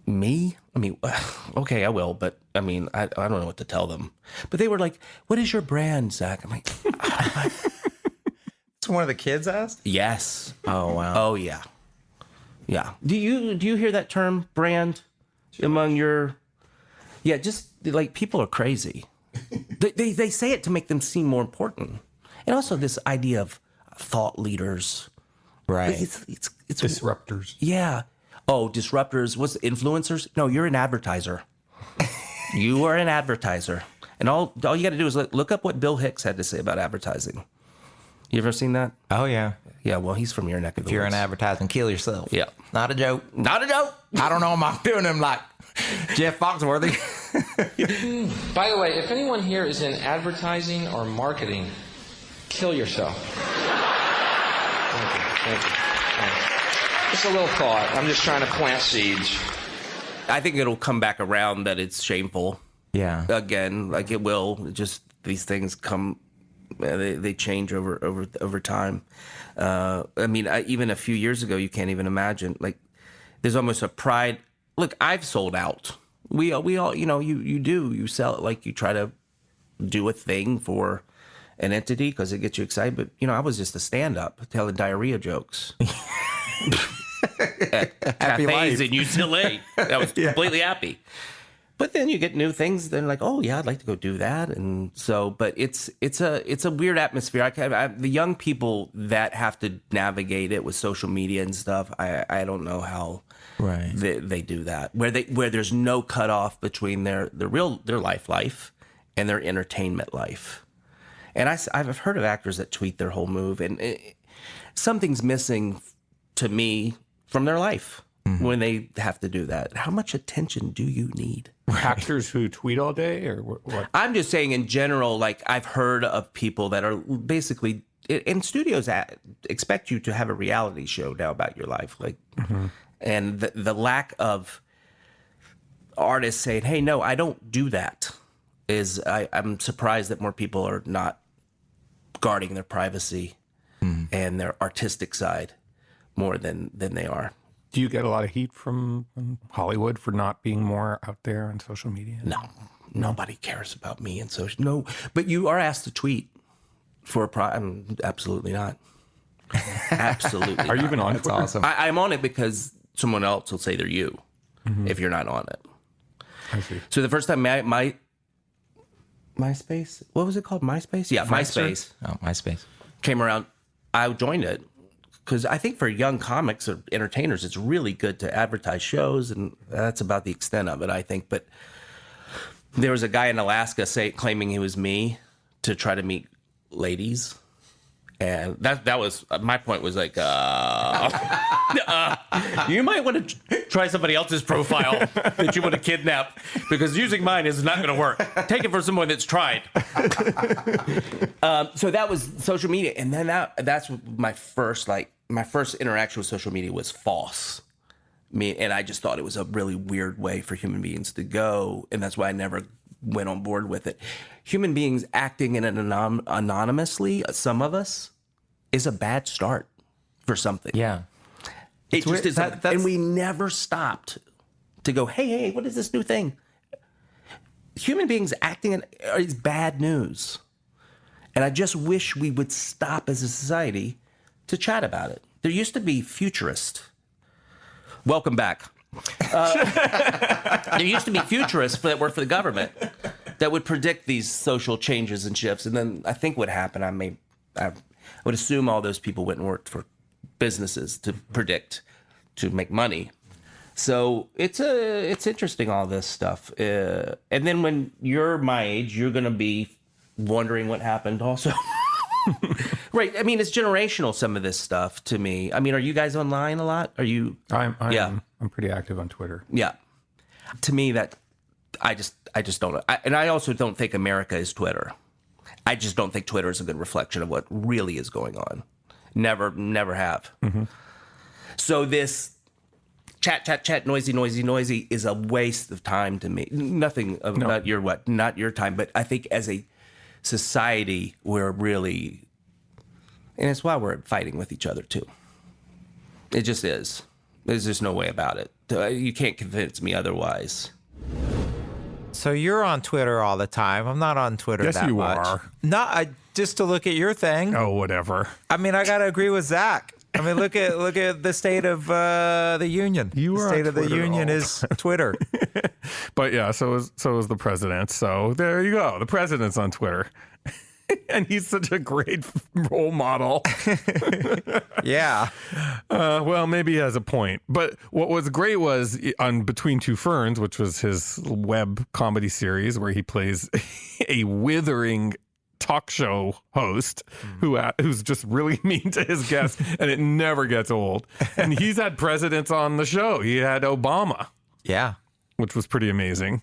me? I mean, okay, I will, but I mean, I don't know what to tell them. But they were like, what is your brand, Zach? I'm like, It's one of the kids asked? yes. Oh, wow. Oh, yeah. Yeah. Do you hear that term, brand, among your... Yeah, just, like, people are crazy. they say it to make them seem more important. And also this idea of thought leaders. Right. It's Disruptors. Yeah. oh, disruptors, what's influencers? No, you're an advertiser. You are an advertiser. And all you got to do is look up what Bill Hicks had to say about advertising. You ever seen that? Oh, yeah. Yeah, well, he's from your neck of the If you're woods. in advertising, kill yourself. Yeah. Not a joke. Not a joke. I don't know. I'm doing him like Jeff Foxworthy. By the way, if anyone here is in advertising or marketing, kill yourself. Thank you. Thanks. Just a little thought. I'm just trying to plant seeds. I think it'll come back around that it's shameful. Yeah. Again, like it will. Just these things come, they change over time. I mean, even a few years ago, you can't even imagine. Like, there's almost a pride. Look, I've sold out. We all, you know, you sell it, like you try to do a thing for an entity because it gets you excited. But, you know, I was just a stand-up telling diarrhea jokes. At Happy cafes life. in UCLA. I was completely happy. But then you get new things. Then like, oh yeah, I'd like to go do that. And so, but it's a weird atmosphere. The young people that have to navigate it with social media and stuff. I don't know how they do that. Where there's no cutoff between their life and their entertainment life. And I've heard of actors that tweet their whole move, and something's missing to me from their life when they have to do that. How much attention do you need? Actors who tweet all day, or what? I'm just saying in general, like I've heard of people that are basically, and studios expect you to have a reality show now about your life. Like, and the lack of artists saying, hey, no, I don't do that is, I'm surprised that more people are not guarding their privacy and their artistic side more than they are. Do you get a lot of heat from Hollywood for not being more out there on social media? No, nobody cares about me and social. No, but you are asked to tweet for absolutely not. Absolutely. Are you even on That's Twitter? awesome. I'm on it because someone else will say they're you if you're not on it. I see. So the first time my MySpace, what was it called? MySpace? Yeah, MySpace Oh, MySpace. came around. I joined it because I think for young comics or entertainers, it's really good to advertise shows, and that's about the extent of it, I think. But there was a guy in Alaska claiming he was me to try to meet ladies. And that was my point. Was like, you might want to try somebody else's profile that you want to kidnap, because using mine is not going to work. Take it for someone that's tried. So that was social media, and then that's my first interaction with social media was false. And I just thought it was a really weird way for human beings to go, and that's why I never went on board with it. Human beings acting in an anonymously, some of us, is a bad start for something. Yeah. It just is. And we never stopped to go, hey, what is this new thing? Human beings acting is bad news. And I just wish we would stop as a society to chat about it. There used to be futurists. Welcome back. There used to be futurists that worked for the government that would predict these social changes and shifts. And then I think what happened, I would assume all those people went and worked for businesses to predict, to make money. So it's interesting, all this stuff. And then when you're my age, you're going to be wondering what happened also. Right. I mean, it's generational, some of this stuff to me. I mean, are you guys online a lot? Are you? I'm pretty active on Twitter. Yeah. To me, that I just don't. And I also don't think America is Twitter. I just don't think Twitter is a good reflection of what really is going on. Never have. So this chat, noisy is a waste of time to me. Nothing of not your time, but I think as a society, we're really, and it's why we're fighting with each other too. It just is. There's just no way about it. You can't convince me otherwise. So you're on Twitter all the time. I'm not on Twitter Yes, that you much. are. No, just to look at your thing. Oh, whatever. I mean, I got to agree with Zach. I mean, look at the state of the union. You the are state on of the Twitter union all is Twitter. But yeah, so is the president. So there you go. The president's on Twitter. And he's such a great role model. Yeah. Well, maybe he has a point. But what was great was on Between Two Ferns, which was his web comedy series where he plays a withering talk show host who's just really mean to his guests, and it never gets old. And he's had presidents on the show. He had Obama. Yeah. Which was pretty amazing.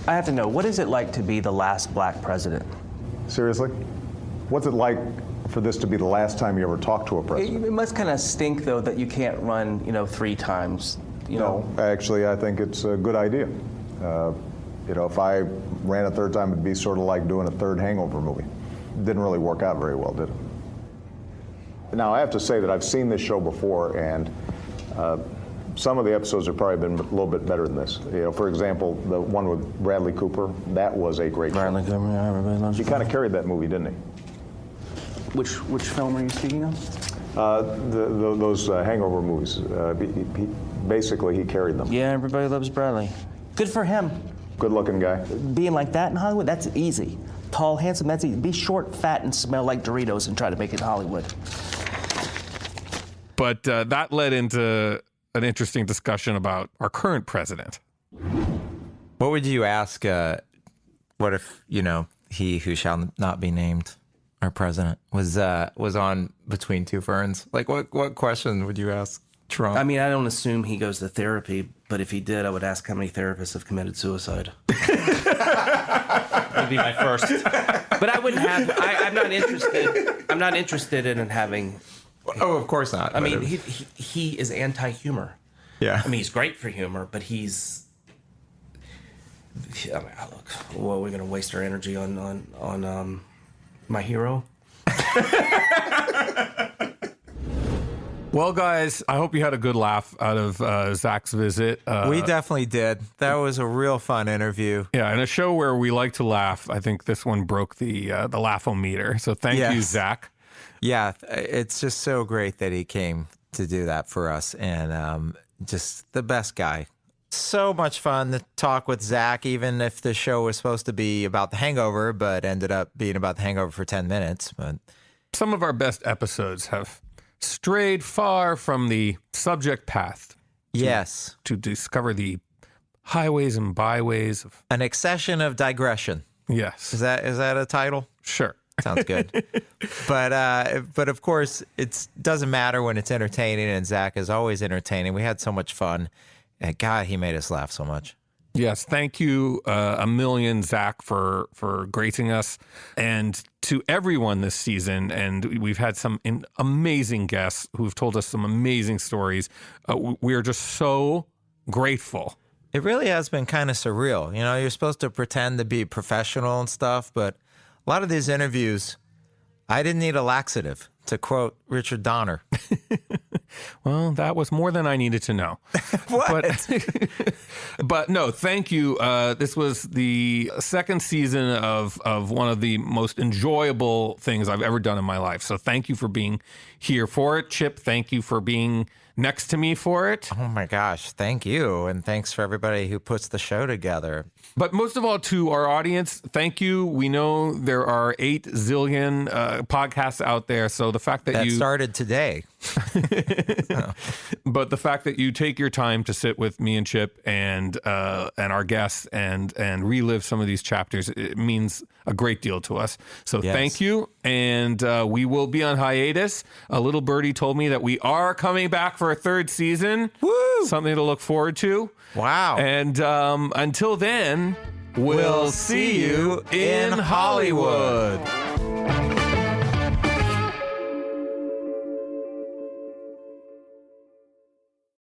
I have to know, what is it like to be the last black president? Seriously? What's it like for this to be the last time you ever talked to a president? It must kind of stink, though, that you can't run, 3 times. No, actually, I think it's a good idea. If I ran a third time, it'd be sort of like doing a third Hangover movie. Didn't really work out very well, did it? Now, I have to say that I've seen this show before, and some of the episodes have probably been a little bit better than this. For example, the one with Bradley Cooper, that was a great show. Bradley Cooper, yeah, everybody loves He kind of carried that movie, didn't he? Which film are you speaking of? Those Hangover movies. Basically, he carried them. Yeah, everybody loves Bradley. Good for him. Good-looking guy. Being like that in Hollywood, that's easy. Tall, handsome, that's easy. Be short, fat, and smell like Doritos and try to make it in Hollywood. But that led into an interesting discussion about our current president. What would you ask? What if, he who shall not be named, our president, was on Between Two Ferns? Like, what question would you ask Trump? I mean, I don't assume he goes to therapy, but if he did, I would ask how many therapists have committed suicide. That would be my first. But I wouldn't have. I'm not interested. I'm not interested in having. Oh, of course not. I mean, he is anti-humor. Yeah. I mean, he's great for humor, but he's. I mean, look, well, we're going to waste our energy on my hero. Well, guys, I hope you had a good laugh out of Zach's visit. We definitely did. That was a real fun interview. Yeah, in a show where we like to laugh, I think this one broke the laugh-o-meter. So thank you, Zach. Yeah, it's just so great that he came to do that for us, and just the best guy. So much fun to talk with Zach, even if the show was supposed to be about The Hangover, but ended up being about The Hangover for 10 minutes. But some of our best episodes have strayed far from the subject path. Yes. To discover the highways and byways of an accession of digression. Yes. Is that a title? Sure. Sounds good. But of course, it doesn't matter when it's entertaining, and Zach is always entertaining. We had so much fun. And God, he made us laugh so much. Yes, thank you a million, Zach, for gracing us, and to everyone this season. And we've had some amazing guests who've told us some amazing stories. We are just so grateful. It really has been kind of surreal. You're supposed to pretend to be professional and stuff, but a lot of these interviews, I didn't need a laxative, to quote Richard Donner. Well, that was more than I needed to know. What? But no, thank you. This was the second season of one of the most enjoyable things I've ever done in my life. So thank you for being here for it. Chip, thank you for being next to me for it. Oh my gosh, thank you. And thanks for everybody who puts the show together. But most of all, to our audience, thank you. We know there are 8 zillion podcasts out there. So the fact that you started today. But the fact that you take your time to sit with me and Chip and our guests and relive some of these chapters, it means a great deal to us. So Thank you. And we will be on hiatus. A little birdie told me that we are coming back for a 3rd season. Woo! Something to look forward to. Wow. And until then, we'll see you in Hollywood.